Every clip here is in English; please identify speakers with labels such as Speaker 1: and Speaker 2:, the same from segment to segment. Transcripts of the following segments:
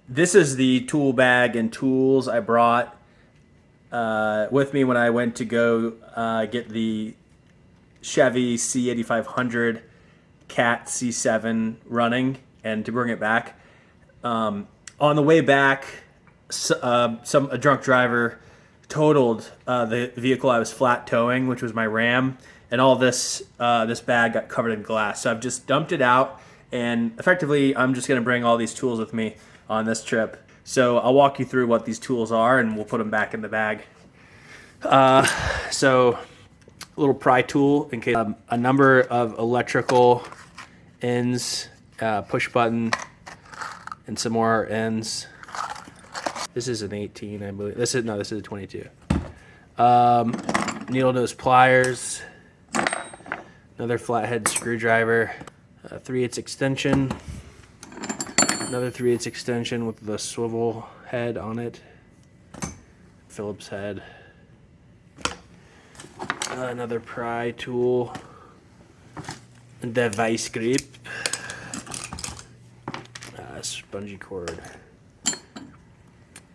Speaker 1: This is the tool bag and tools I brought with me when I went to go get the Chevy C8500 Cat C7 running and to bring it back. On the way back, a drunk driver totaled the vehicle I was flat towing, which was my Ram, and all this bag got covered in glass. So I've just dumped it out, and effectively, I'm just going to bring all these tools with me on this trip. So I'll walk you through what these tools are, and we'll put them back in the bag. So a little pry tool in case a number of electrical ends, push button, and some more ends. This is an 18, I believe. This is a 22. Needle nose pliers, another flathead screwdriver, 3/8 extension, another 3/8 extension with the swivel head on it, Phillips head, another pry tool, device grip, spongy cord,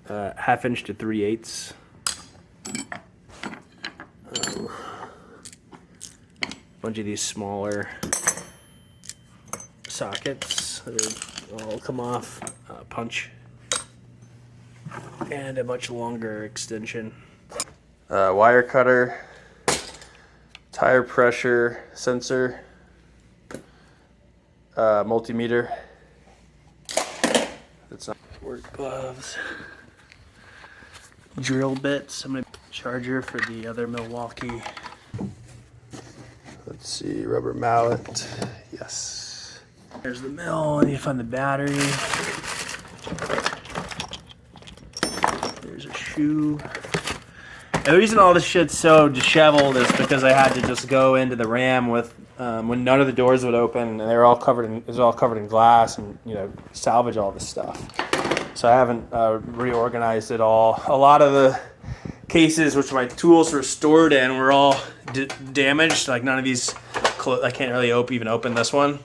Speaker 1: 1/2 inch to 3/8. Bunch of these smaller sockets that all come off, punch, and a much longer extension. Wire cutter, tire pressure sensor, multimeter. That's not work gloves, drill bits. I'm gonna charger for the other Milwaukee. Let's see, rubber mallet. Yes. There's the mill. I need to find the battery. There's a shoe. And the reason all this shit's so disheveled is because I had to just go into the Ram with when none of the doors would open, and they were all covered in, it was all covered in glass, and salvage all this stuff. So I haven't reorganized it all. A lot of the cases which my tools were stored in were all damaged. Like none of these, I can't really even open this one,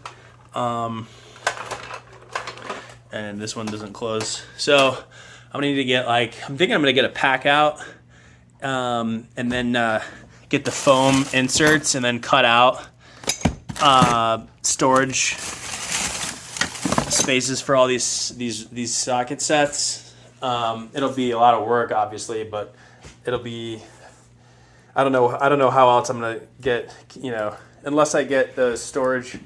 Speaker 1: and this one doesn't close. So I'm gonna need to get I'm thinking I'm gonna get a pack out, and then get the foam inserts and then cut out storage spaces for all these socket sets. It'll be a lot of work, obviously, but it'll be, I don't know how else I'm gonna get, unless I get the storage,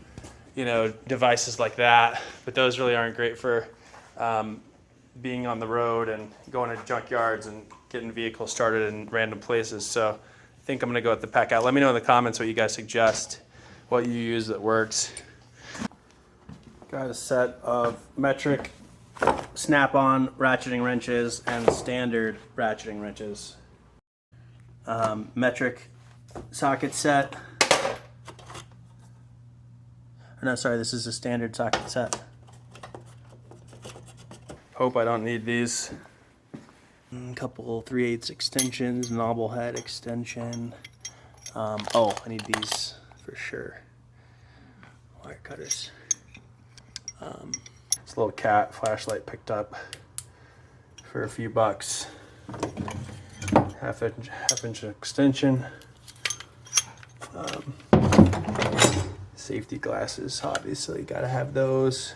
Speaker 1: devices like that. But those really aren't great for being on the road and going to junkyards and getting vehicles started in random places. So I think I'm gonna go with the pack out. Let me know in the comments what you guys suggest, what you use that works. Got a set of metric snap-on ratcheting wrenches and standard ratcheting wrenches. Metric socket set. No, sorry, this is a standard socket set. Hope I don't need these. A couple 3/8 extensions, knobble head extension. Oh, I need these for sure. Wire cutters. This little cat flashlight picked up for a few bucks. Half inch extension. Safety glasses, obviously, gotta have those.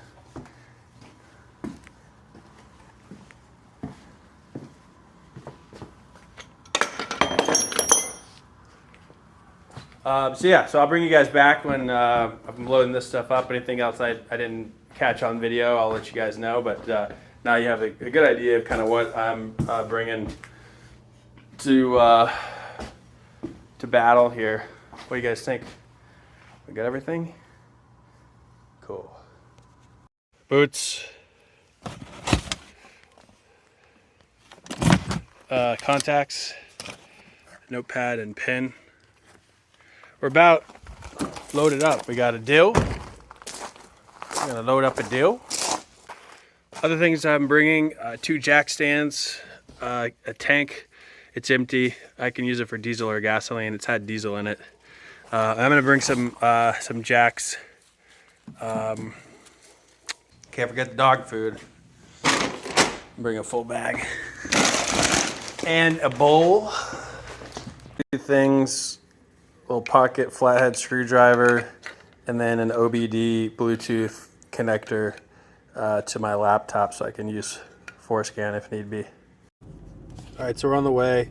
Speaker 1: So I'll bring you guys back when I'm loading this stuff up. Anything else I didn't catch on video, I'll let you guys know. But now you have a good idea of kind of what I'm bringing to battle here. What do you guys think? We got everything? Cool. Boots. Contacts. Notepad and pen. We're about loaded up. We got a dill. I'm gonna load up a dill. Other things I'm bringing, 2 jack stands, a tank. It's empty. I can use it for diesel or gasoline. It's had diesel in it. I'm gonna bring some jacks. Can't forget the dog food. Bring a full bag. And a bowl. Two things, a little pocket flathead screwdriver, and then an OBD Bluetooth connector to my laptop so I can use Forescan if need be. All right, so we're on the way.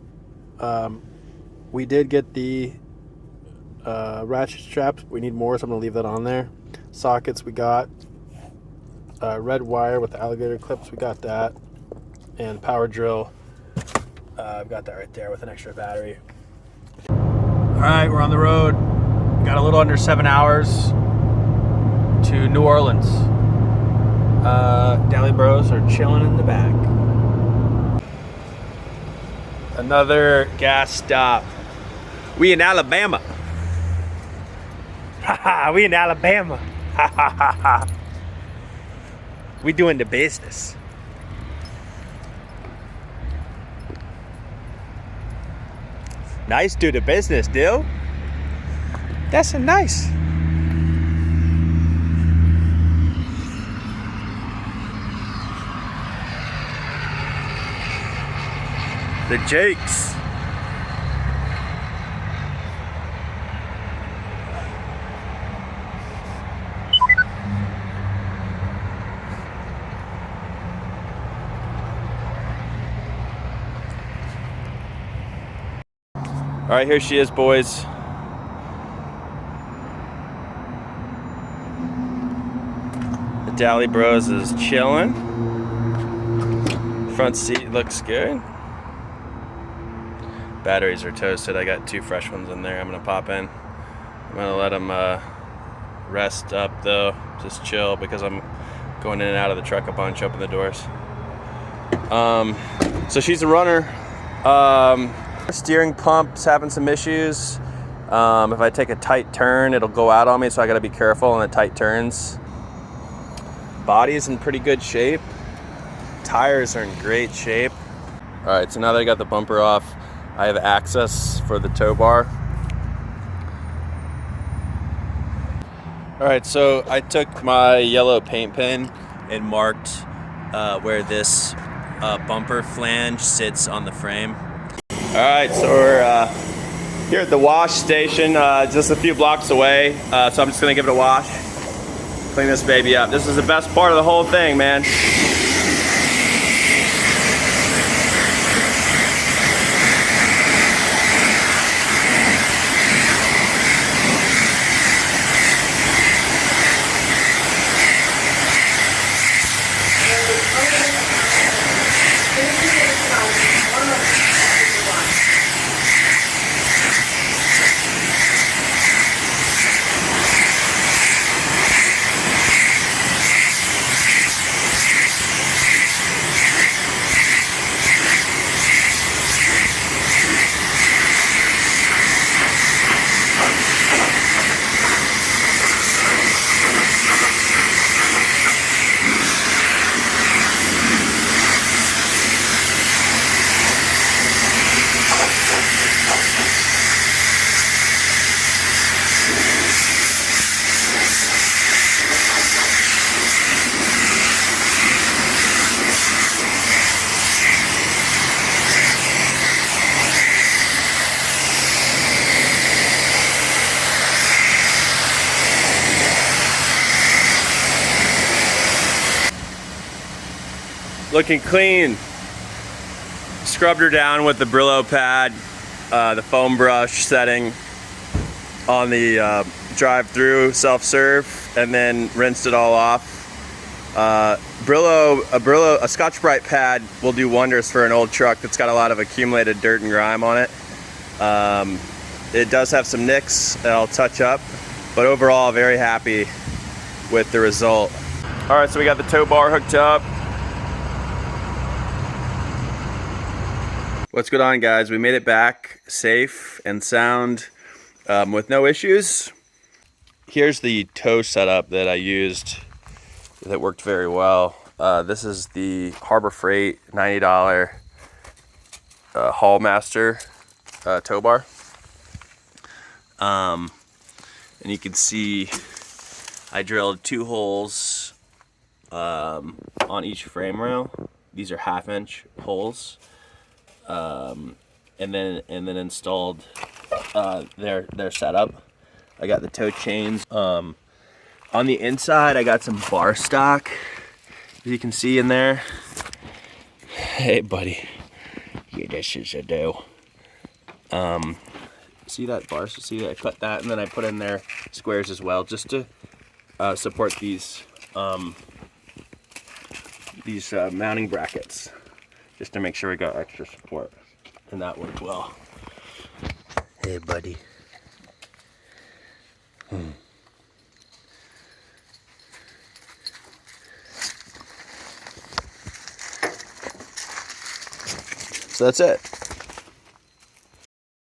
Speaker 1: We did get the ratchet straps. We need more, so I'm gonna leave that on there. Sockets we got. Red wire with the alligator clips, we got that. And power drill. I've got that right there with an extra battery. All right, we're on the road. Got a little under 7 hours to New Orleans. Dally Bros are chilling in the back. Another gas stop. We in Alabama. Haha, we in Alabama. Ha ha ha ha. We doing the business. Nice do the business, dude. That's a nice. The Jakes. All right, here she is, boys. The Dally Bros is chilling. Front seat looks good. Batteries are toasted. I got 2 fresh ones in there. I'm gonna pop in. I'm gonna let them rest up though, just chill, because I'm going in and out of the truck a bunch. Open the doors. So she's a runner. Steering pump's having some issues. If I take a tight turn, it'll go out on me, so I gotta be careful on the tight turns. Body is in pretty good shape. Tires are in great shape. All right, so now that I got the bumper off, I have access for the tow bar. All right, so I took my yellow paint pen and marked where this bumper flange sits on the frame. All right, so we're here at the wash station, just a few blocks away. So I'm just gonna give it a wash, clean this baby up. This is the best part of the whole thing, man. Looking clean. Scrubbed her down with the Brillo pad, the foam brush setting on the drive-through self-serve, and then rinsed it all off. A Scotch-Brite pad will do wonders for an old truck that's got a lot of accumulated dirt and grime on it. It does have some nicks that I'll touch up, but overall very happy with the result. All right, so we got the tow bar hooked up. What's going on, guys? We made it back safe and sound with no issues. Here's the tow setup that I used that worked very well. This is the Harbor Freight $90 haulmaster tow bar. And you can see I drilled 2 holes on each frame rail.
Speaker 2: these are 1/2-inch holes, and then installed their setup. I got the toe chains. On the inside, I got some bar stock, as you can see in there. Hey, buddy. Yeah, this is a do. See that bar? See that? I cut that, and then I put in there squares as well, just to support these mounting brackets, just to make sure we got extra support, and that worked well. Hey, buddy. So that's it.